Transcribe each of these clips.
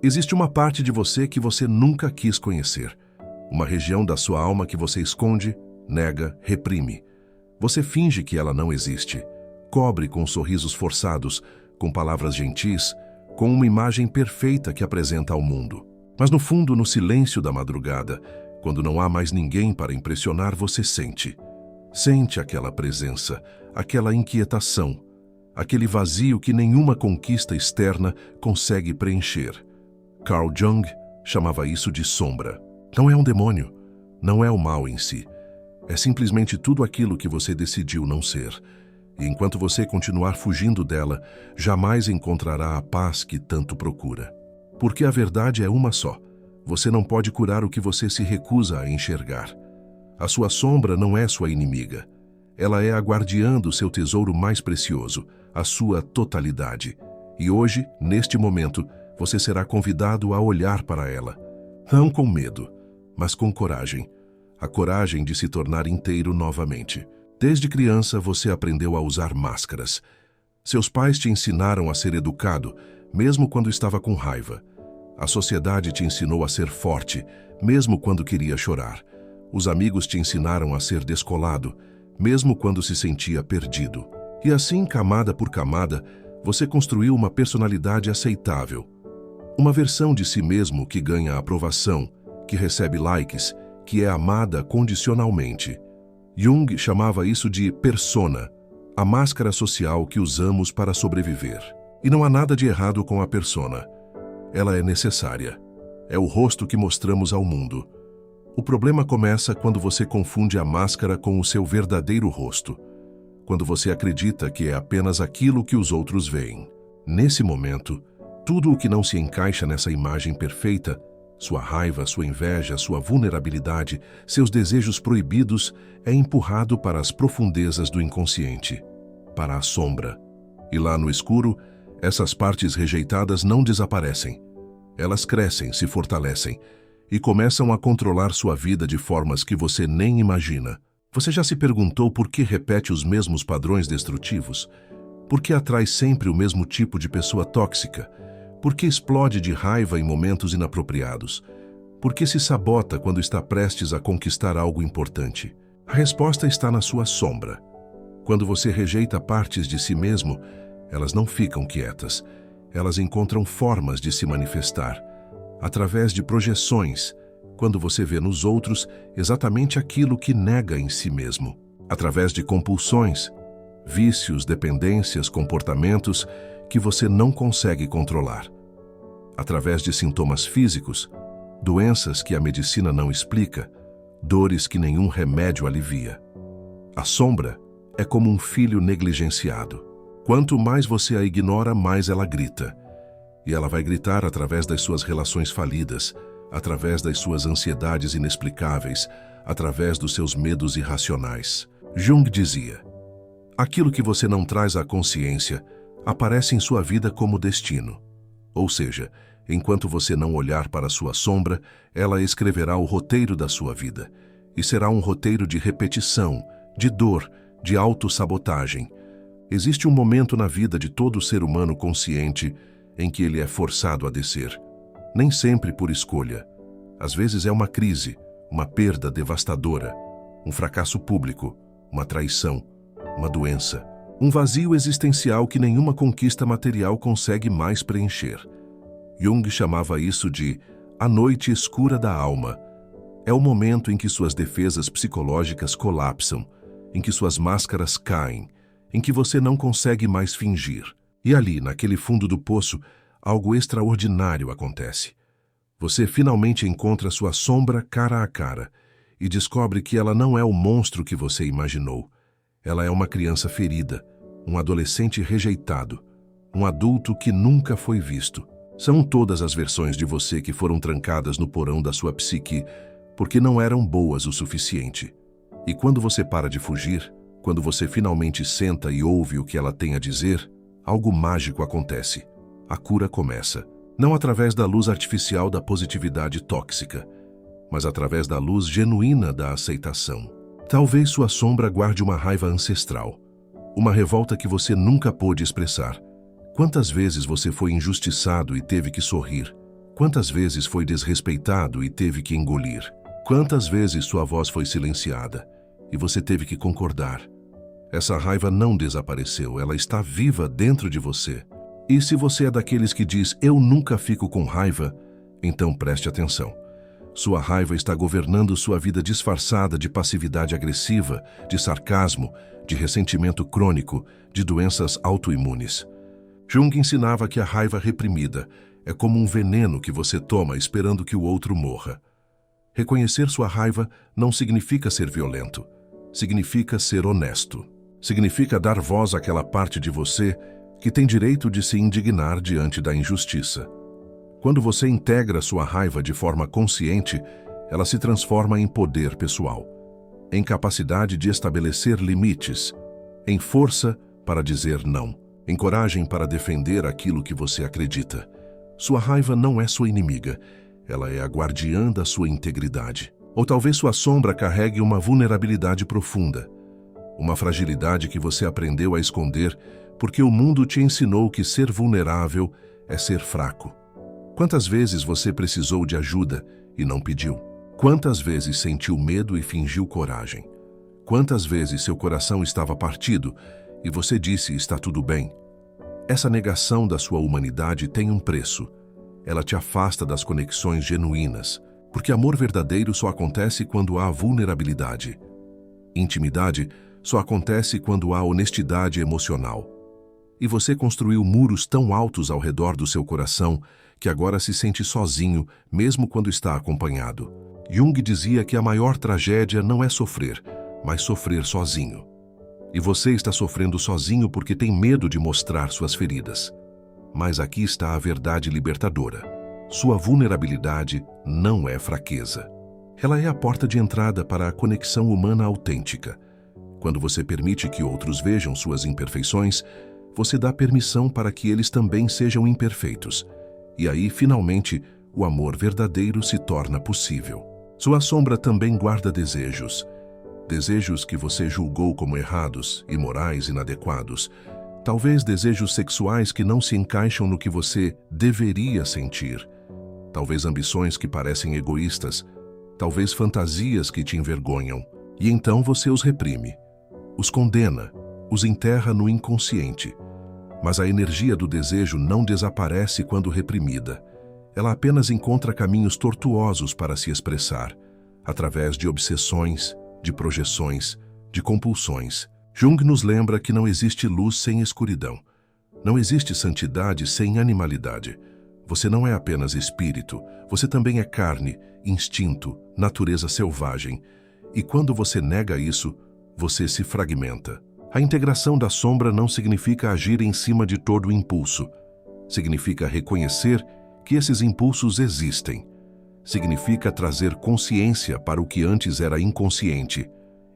Existe uma parte de você que você nunca quis conhecer. Uma região da sua alma que você esconde, nega, reprime. Você finge que ela não existe. Cobre com sorrisos forçados, com palavras gentis, com uma imagem perfeita que apresenta ao mundo. Mas no fundo, no silêncio da madrugada, quando não há mais ninguém para impressionar, você sente. Sente aquela presença, aquela inquietação, aquele vazio que nenhuma conquista externa consegue preencher. Carl Jung chamava isso de sombra. Não é um demônio, não é o mal em si. É simplesmente tudo aquilo que você decidiu não ser. E enquanto você continuar fugindo dela, jamais encontrará a paz que tanto procura. Porque a verdade é uma só. Você não pode curar o que você se recusa a enxergar. A sua sombra não é sua inimiga. Ela é a guardiã do seu tesouro mais precioso, a sua totalidade. E hoje, neste momento, você será convidado a olhar para ela. Não com medo, mas com coragem. A coragem de se tornar inteiro novamente. Desde criança, você aprendeu a usar máscaras. Seus pais te ensinaram a ser educado, mesmo quando estava com raiva. A sociedade te ensinou a ser forte, mesmo quando queria chorar. Os amigos te ensinaram a ser descolado, mesmo quando se sentia perdido. E assim, camada por camada, você construiu uma personalidade aceitável. Uma versão de si mesmo que ganha aprovação, que recebe likes, que é amada condicionalmente. Jung chamava isso de persona, a máscara social que usamos para sobreviver. E não há nada de errado com a persona. Ela é necessária. É o rosto que mostramos ao mundo. O problema começa quando você confunde a máscara com o seu verdadeiro rosto. Quando você acredita que é apenas aquilo que os outros veem. Nesse momento, tudo o que não se encaixa nessa imagem perfeita, sua raiva, sua inveja, sua vulnerabilidade, seus desejos proibidos, é empurrado para as profundezas do inconsciente, para a sombra. E lá no escuro, essas partes rejeitadas não desaparecem. Elas crescem, se fortalecem e começam a controlar sua vida de formas que você nem imagina. Você já se perguntou por que repete os mesmos padrões destrutivos? Por que atrai sempre o mesmo tipo de pessoa tóxica? Por que explode de raiva em momentos inapropriados? Por que se sabota quando está prestes a conquistar algo importante? A resposta está na sua sombra. Quando você rejeita partes de si mesmo, elas não ficam quietas. Elas encontram formas de se manifestar, através de projeções, quando você vê nos outros exatamente aquilo que nega em si mesmo. Através de compulsões, vícios, dependências, comportamentos que você não consegue controlar. Através de sintomas físicos, doenças que a medicina não explica, dores que nenhum remédio alivia. A sombra é como um filho negligenciado. Quanto mais você a ignora, mais ela grita. E ela vai gritar através das suas relações falidas, através das suas ansiedades inexplicáveis, através dos seus medos irracionais. Jung dizia: aquilo que você não traz à consciência aparece em sua vida como destino. Ou seja, enquanto você não olhar para sua sombra, ela escreverá o roteiro da sua vida. E será um roteiro de repetição, de dor, de autossabotagem. Existe um momento na vida de todo ser humano consciente em que ele é forçado a descer. Nem sempre por escolha. Às vezes é uma crise, uma perda devastadora, um fracasso público, uma traição, uma doença. Um vazio existencial que nenhuma conquista material consegue mais preencher. Jung chamava isso de a noite escura da alma. É o momento em que suas defesas psicológicas colapsam, em que suas máscaras caem, em que você não consegue mais fingir. E ali, naquele fundo do poço, algo extraordinário acontece. Você finalmente encontra sua sombra cara a cara e descobre que ela não é o monstro que você imaginou. Ela é uma criança ferida, um adolescente rejeitado, um adulto que nunca foi visto. São todas as versões de você que foram trancadas no porão da sua psique porque não eram boas o suficiente. E quando você para de fugir, quando você finalmente senta e ouve o que ela tem a dizer, algo mágico acontece. A cura começa. Não através da luz artificial da positividade tóxica, mas através da luz genuína da aceitação. Talvez sua sombra guarde uma raiva ancestral, uma revolta que você nunca pôde expressar. Quantas vezes você foi injustiçado e teve que sorrir? Quantas vezes foi desrespeitado e teve que engolir? Quantas vezes sua voz foi silenciada e você teve que concordar? Essa raiva não desapareceu, ela está viva dentro de você. E se você é daqueles que diz, eu nunca fico com raiva, então preste atenção. Sua raiva está governando sua vida disfarçada de passividade agressiva, de sarcasmo, de ressentimento crônico, de doenças autoimunes. Jung ensinava que a raiva reprimida é como um veneno que você toma esperando que o outro morra. Reconhecer sua raiva não significa ser violento, significa ser honesto. Significa dar voz àquela parte de você que tem direito de se indignar diante da injustiça. Quando você integra sua raiva de forma consciente, ela se transforma em poder pessoal, em capacidade de estabelecer limites, em força para dizer não, em coragem para defender aquilo que você acredita. Sua raiva não é sua inimiga, ela é a guardiã da sua integridade. Ou talvez sua sombra carregue uma vulnerabilidade profunda, uma fragilidade que você aprendeu a esconder porque o mundo te ensinou que ser vulnerável é ser fraco. Quantas vezes você precisou de ajuda e não pediu? Quantas vezes sentiu medo e fingiu coragem? Quantas vezes seu coração estava partido e você disse está tudo bem? Essa negação da sua humanidade tem um preço. Ela te afasta das conexões genuínas, porque amor verdadeiro só acontece quando há vulnerabilidade. Intimidade só acontece quando há honestidade emocional. E você construiu muros tão altos ao redor do seu coração que agora se sente sozinho, mesmo quando está acompanhado. Jung dizia que a maior tragédia não é sofrer, mas sofrer sozinho. E você está sofrendo sozinho porque tem medo de mostrar suas feridas. Mas aqui está a verdade libertadora. Sua vulnerabilidade não é fraqueza. Ela é a porta de entrada para a conexão humana autêntica. Quando você permite que outros vejam suas imperfeições, você dá permissão para que eles também sejam imperfeitos. E aí, finalmente, o amor verdadeiro se torna possível. Sua sombra também guarda desejos. Desejos que você julgou como errados, imorais, inadequados. Talvez desejos sexuais que não se encaixam no que você deveria sentir. Talvez ambições que parecem egoístas. Talvez fantasias que te envergonham. E então você os reprime. Os condena, os enterra no inconsciente. Mas a energia do desejo não desaparece quando reprimida. Ela apenas encontra caminhos tortuosos para se expressar, através de obsessões, de projeções, de compulsões. Jung nos lembra que não existe luz sem escuridão. Não existe santidade sem animalidade. Você não é apenas espírito, você também é carne, instinto, natureza selvagem. E quando você nega isso, você se fragmenta. A integração da sombra não significa agir em cima de todo o impulso. Significa reconhecer que esses impulsos existem. Significa trazer consciência para o que antes era inconsciente.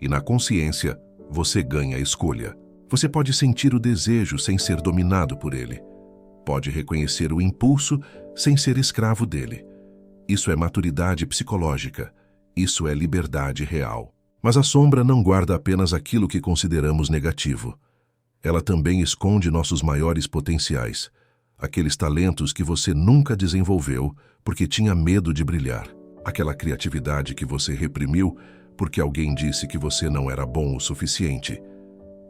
E na consciência, você ganha a escolha. Você pode sentir o desejo sem ser dominado por ele. Pode reconhecer o impulso sem ser escravo dele. Isso é maturidade psicológica. Isso é liberdade real. Mas a sombra não guarda apenas aquilo que consideramos negativo. Ela também esconde nossos maiores potenciais, aqueles talentos que você nunca desenvolveu porque tinha medo de brilhar, aquela criatividade que você reprimiu porque alguém disse que você não era bom o suficiente,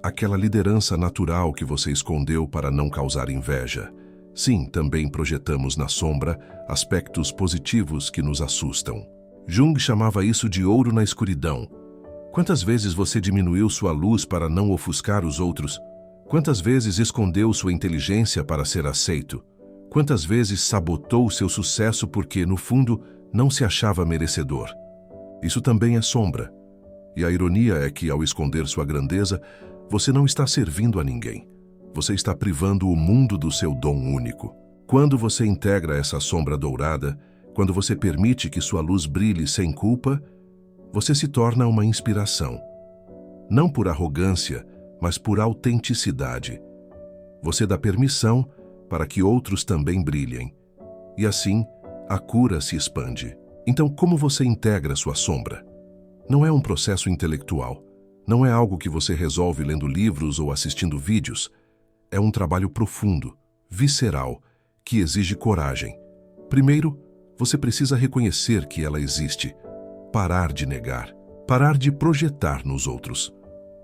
aquela liderança natural que você escondeu para não causar inveja. Sim, também projetamos na sombra aspectos positivos que nos assustam. Jung chamava isso de ouro na escuridão. Quantas vezes você diminuiu sua luz para não ofuscar os outros? Quantas vezes escondeu sua inteligência para ser aceito? Quantas vezes sabotou seu sucesso porque, no fundo, não se achava merecedor? Isso também é sombra. E a ironia é que, ao esconder sua grandeza, você não está servindo a ninguém. Você está privando o mundo do seu dom único. Quando você integra essa sombra dourada, quando você permite que sua luz brilhe sem culpa, você se torna uma inspiração. Não por arrogância, mas por autenticidade. Você dá permissão para que outros também brilhem. E assim, a cura se expande. Então, como você integra sua sombra? Não é um processo intelectual. Não é algo que você resolve lendo livros ou assistindo vídeos. É um trabalho profundo, visceral, que exige coragem. Primeiro, Você precisa reconhecer que ela existe, parar de negar, parar de projetar nos outros.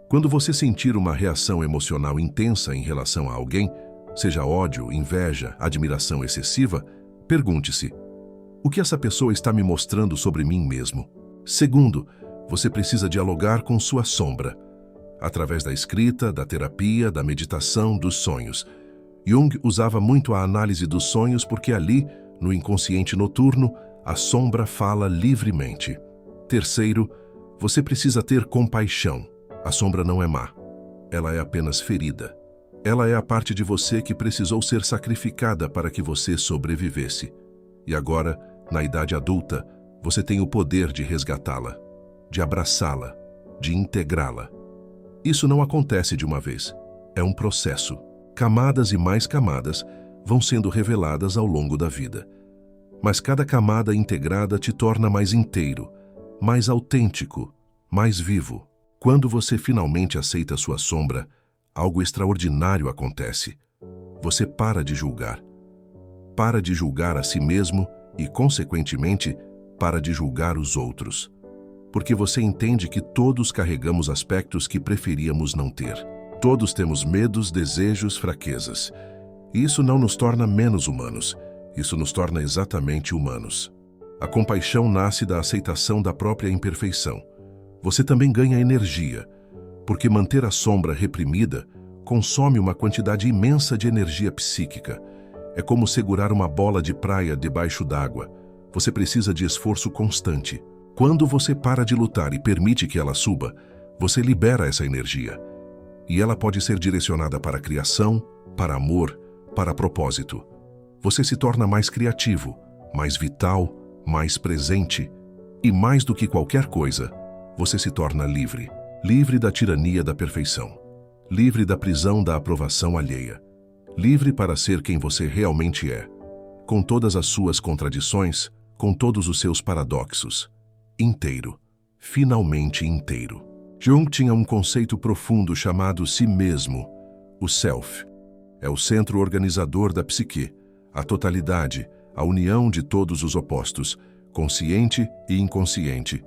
Quando você sentir uma reação emocional intensa em relação a alguém, seja ódio, inveja, admiração excessiva, pergunte-se: o que essa pessoa está me mostrando sobre mim mesmo? Segundo, você precisa dialogar com sua sombra, através da escrita, da terapia, da meditação, dos sonhos. Jung usava muito a análise dos sonhos porque ali, no inconsciente noturno, a sombra fala livremente. Terceiro, você precisa ter compaixão. A sombra não é má. Ela é apenas ferida. Ela é a parte de você que precisou ser sacrificada para que você sobrevivesse. E agora, na idade adulta, você tem o poder de resgatá-la, de abraçá-la, de integrá-la. Isso não acontece de uma vez. É um processo. Camadas e mais camadas vão sendo reveladas ao longo da vida. Mas cada camada integrada te torna mais inteiro, mais autêntico, mais vivo. Quando você finalmente aceita sua sombra, algo extraordinário acontece. Você para de julgar. Para de julgar a si mesmo e, consequentemente, para de julgar os outros. Porque você entende que todos carregamos aspectos que preferíamos não ter. Todos temos medos, desejos, fraquezas. E isso não nos torna menos humanos. Isso nos torna exatamente humanos. A compaixão nasce da aceitação da própria imperfeição. Você também ganha energia, porque manter a sombra reprimida consome uma quantidade imensa de energia psíquica. É como segurar uma bola de praia debaixo d'água. Você precisa de esforço constante. Quando você para de lutar e permite que ela suba, você libera essa energia. E ela pode ser direcionada para a criação, para amor, para propósito. Você se torna mais criativo, mais vital, mais presente. E mais do que qualquer coisa, você se torna livre. Livre da tirania da perfeição. Livre da prisão da aprovação alheia. Livre para ser quem você realmente é. Com todas as suas contradições, com todos os seus paradoxos. Inteiro. Finalmente inteiro. Jung tinha um conceito profundo chamado si mesmo, o self. É o centro organizador da psique, a totalidade, a união de todos os opostos, consciente e inconsciente,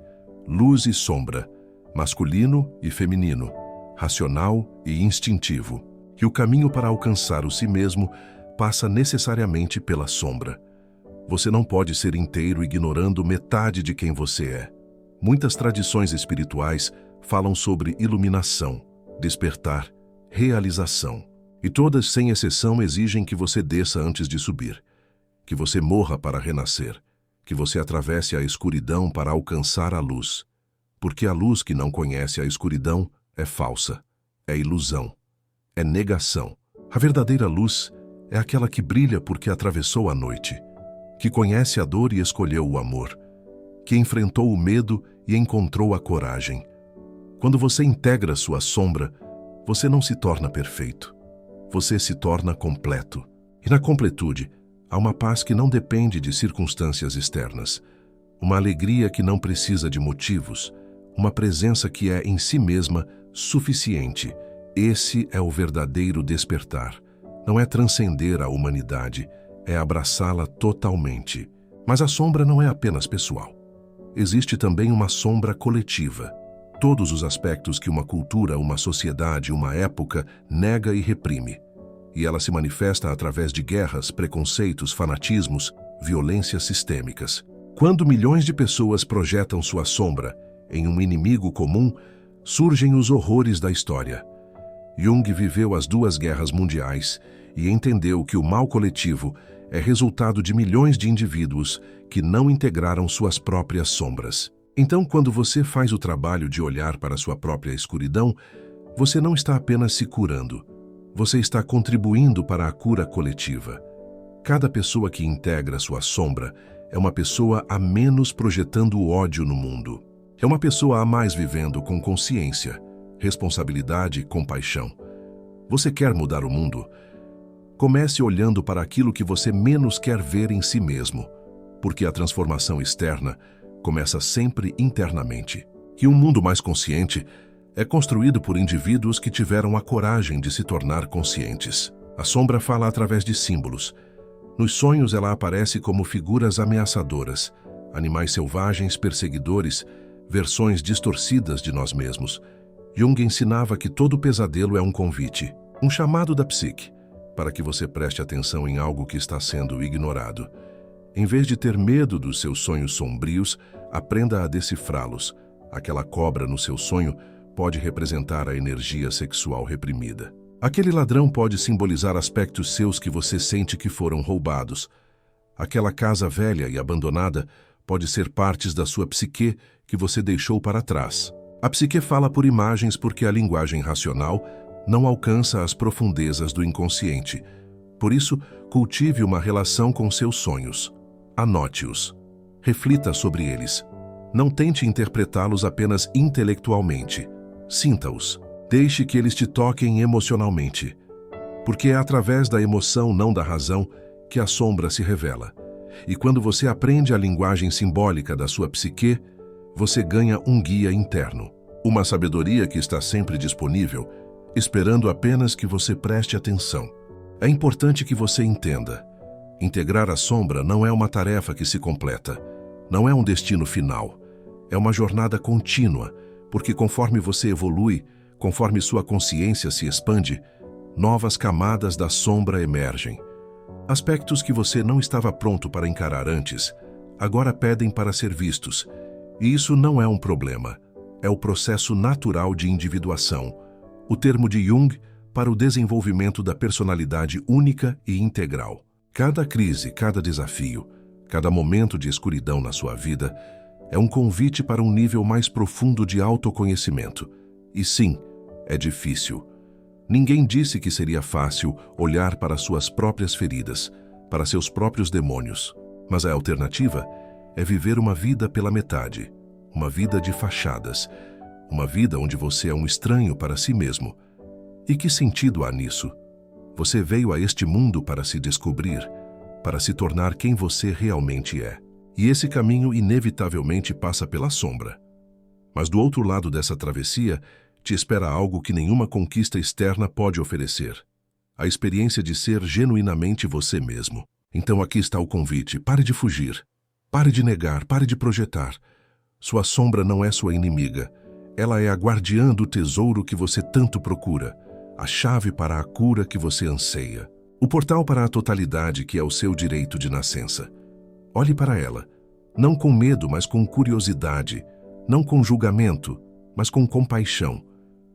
luz e sombra, masculino e feminino, racional e instintivo. E o caminho para alcançar o si mesmo passa necessariamente pela sombra. Você não pode ser inteiro ignorando metade de quem você é. Muitas tradições espirituais falam sobre iluminação, despertar, realização. E todas, sem exceção, exigem que você desça antes de subir, que você morra para renascer, que você atravesse a escuridão para alcançar a luz. Porque a luz que não conhece a escuridão é falsa, é ilusão, é negação. A verdadeira luz é aquela que brilha porque atravessou a noite, que conhece a dor e escolheu o amor, que enfrentou o medo e encontrou a coragem. Quando você integra sua sombra, você não se torna perfeito. Você se torna completo. E na completude, há uma paz que não depende de circunstâncias externas, uma alegria que não precisa de motivos, uma presença que é em si mesma suficiente. Esse é o verdadeiro despertar. Não é transcender a humanidade, é abraçá-la totalmente. Mas a sombra não é apenas pessoal. Existe também uma sombra coletiva. Todos os aspectos que uma cultura, uma sociedade, uma época nega e reprime. E ela se manifesta através de guerras, preconceitos, fanatismos, violências sistêmicas. Quando milhões de pessoas projetam sua sombra em um inimigo comum, surgem os horrores da história. Jung viveu as duas guerras mundiais e entendeu que o mal coletivo é resultado de milhões de indivíduos que não integraram suas próprias sombras. Então, quando você faz o trabalho de olhar para sua própria escuridão, você não está apenas se curando, você está contribuindo para a cura coletiva. Cada pessoa que integra sua sombra é uma pessoa a menos projetando o ódio no mundo. É uma pessoa a mais vivendo com consciência, responsabilidade e compaixão. Você quer mudar o mundo? Comece olhando para aquilo que você menos quer ver em si mesmo, porque a transformação externa começa sempre internamente. E um mundo mais consciente é construído por indivíduos que tiveram a coragem de se tornar conscientes. A sombra fala através de símbolos. Nos sonhos ela aparece como figuras ameaçadoras, animais selvagens, perseguidores, versões distorcidas de nós mesmos. Jung ensinava que todo pesadelo é um convite, um chamado da psique, para que você preste atenção em algo que está sendo ignorado. Em vez de ter medo dos seus sonhos sombrios, aprenda a decifrá-los. Aquela cobra no seu sonho pode representar a energia sexual reprimida. Aquele ladrão pode simbolizar aspectos seus que você sente que foram roubados. Aquela casa velha e abandonada pode ser partes da sua psique que você deixou para trás. A psique fala por imagens porque a linguagem racional não alcança as profundezas do inconsciente. Por isso, cultive uma relação com seus sonhos. Anote-os. Reflita sobre eles. Não tente interpretá-los apenas intelectualmente. Sinta-os. Deixe que eles te toquem emocionalmente. Porque é através da emoção, não da razão, que a sombra se revela. E quando você aprende a linguagem simbólica da sua psique, você ganha um guia interno. Uma sabedoria que está sempre disponível, esperando apenas que você preste atenção. É importante que você entenda. Integrar a sombra não é uma tarefa que se completa. Não é um destino final. É uma jornada contínua, porque conforme você evolui, conforme sua consciência se expande, novas camadas da sombra emergem. Aspectos que você não estava pronto para encarar antes, agora pedem para ser vistos. E isso não é um problema. É o processo natural de individuação, o termo de Jung para o desenvolvimento da personalidade única e integral. Cada crise, cada desafio, cada momento de escuridão na sua vida é um convite para um nível mais profundo de autoconhecimento. E sim, é difícil. Ninguém disse que seria fácil olhar para suas próprias feridas, para seus próprios demônios. Mas a alternativa é viver uma vida pela metade, uma vida de fachadas, uma vida onde você é um estranho para si mesmo. E que sentido há nisso? Você veio a este mundo para se descobrir, para se tornar quem você realmente é. E esse caminho inevitavelmente passa pela sombra. Mas do outro lado dessa travessia, te espera algo que nenhuma conquista externa pode oferecer. A experiência de ser genuinamente você mesmo. Então aqui está o convite. Pare de fugir. Pare de negar. Pare de projetar. Sua sombra não é sua inimiga. Ela é a guardiã do tesouro que você tanto procura. A chave para a cura que você anseia. O portal para a totalidade que é o seu direito de nascença. Olhe para ela. Não com medo, mas com curiosidade. Não com julgamento, mas com compaixão.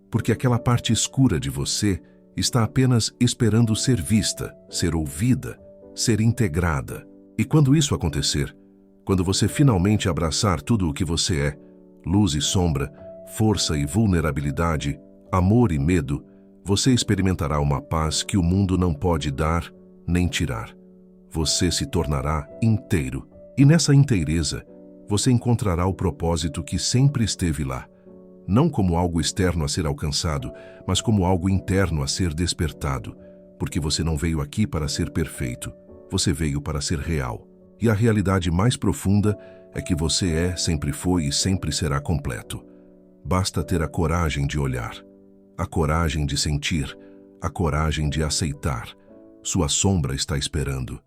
Porque aquela parte escura de você está apenas esperando ser vista, ser ouvida, ser integrada. E quando isso acontecer, quando você finalmente abraçar tudo o que você é, luz e sombra, força e vulnerabilidade, amor e medo, você experimentará uma paz que o mundo não pode dar nem tirar. Você se tornará inteiro. E nessa inteireza, você encontrará o propósito que sempre esteve lá. Não como algo externo a ser alcançado, mas como algo interno a ser despertado. Porque você não veio aqui para ser perfeito, você veio para ser real. E a realidade mais profunda é que você é, sempre foi e sempre será completo. Basta ter a coragem de olhar, a coragem de sentir, a coragem de aceitar. Sua sombra está esperando.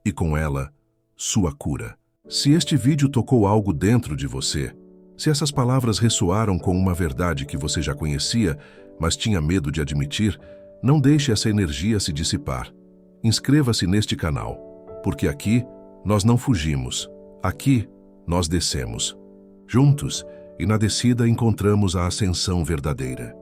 E com ela, sua cura. Se este vídeo tocou algo dentro de você, se essas palavras ressoaram com uma verdade que você já conhecia, mas tinha medo de admitir, não deixe essa energia se dissipar. Inscreva-se neste canal, porque aqui nós não fugimos, aqui nós descemos. Juntos, e na descida encontramos a ascensão verdadeira.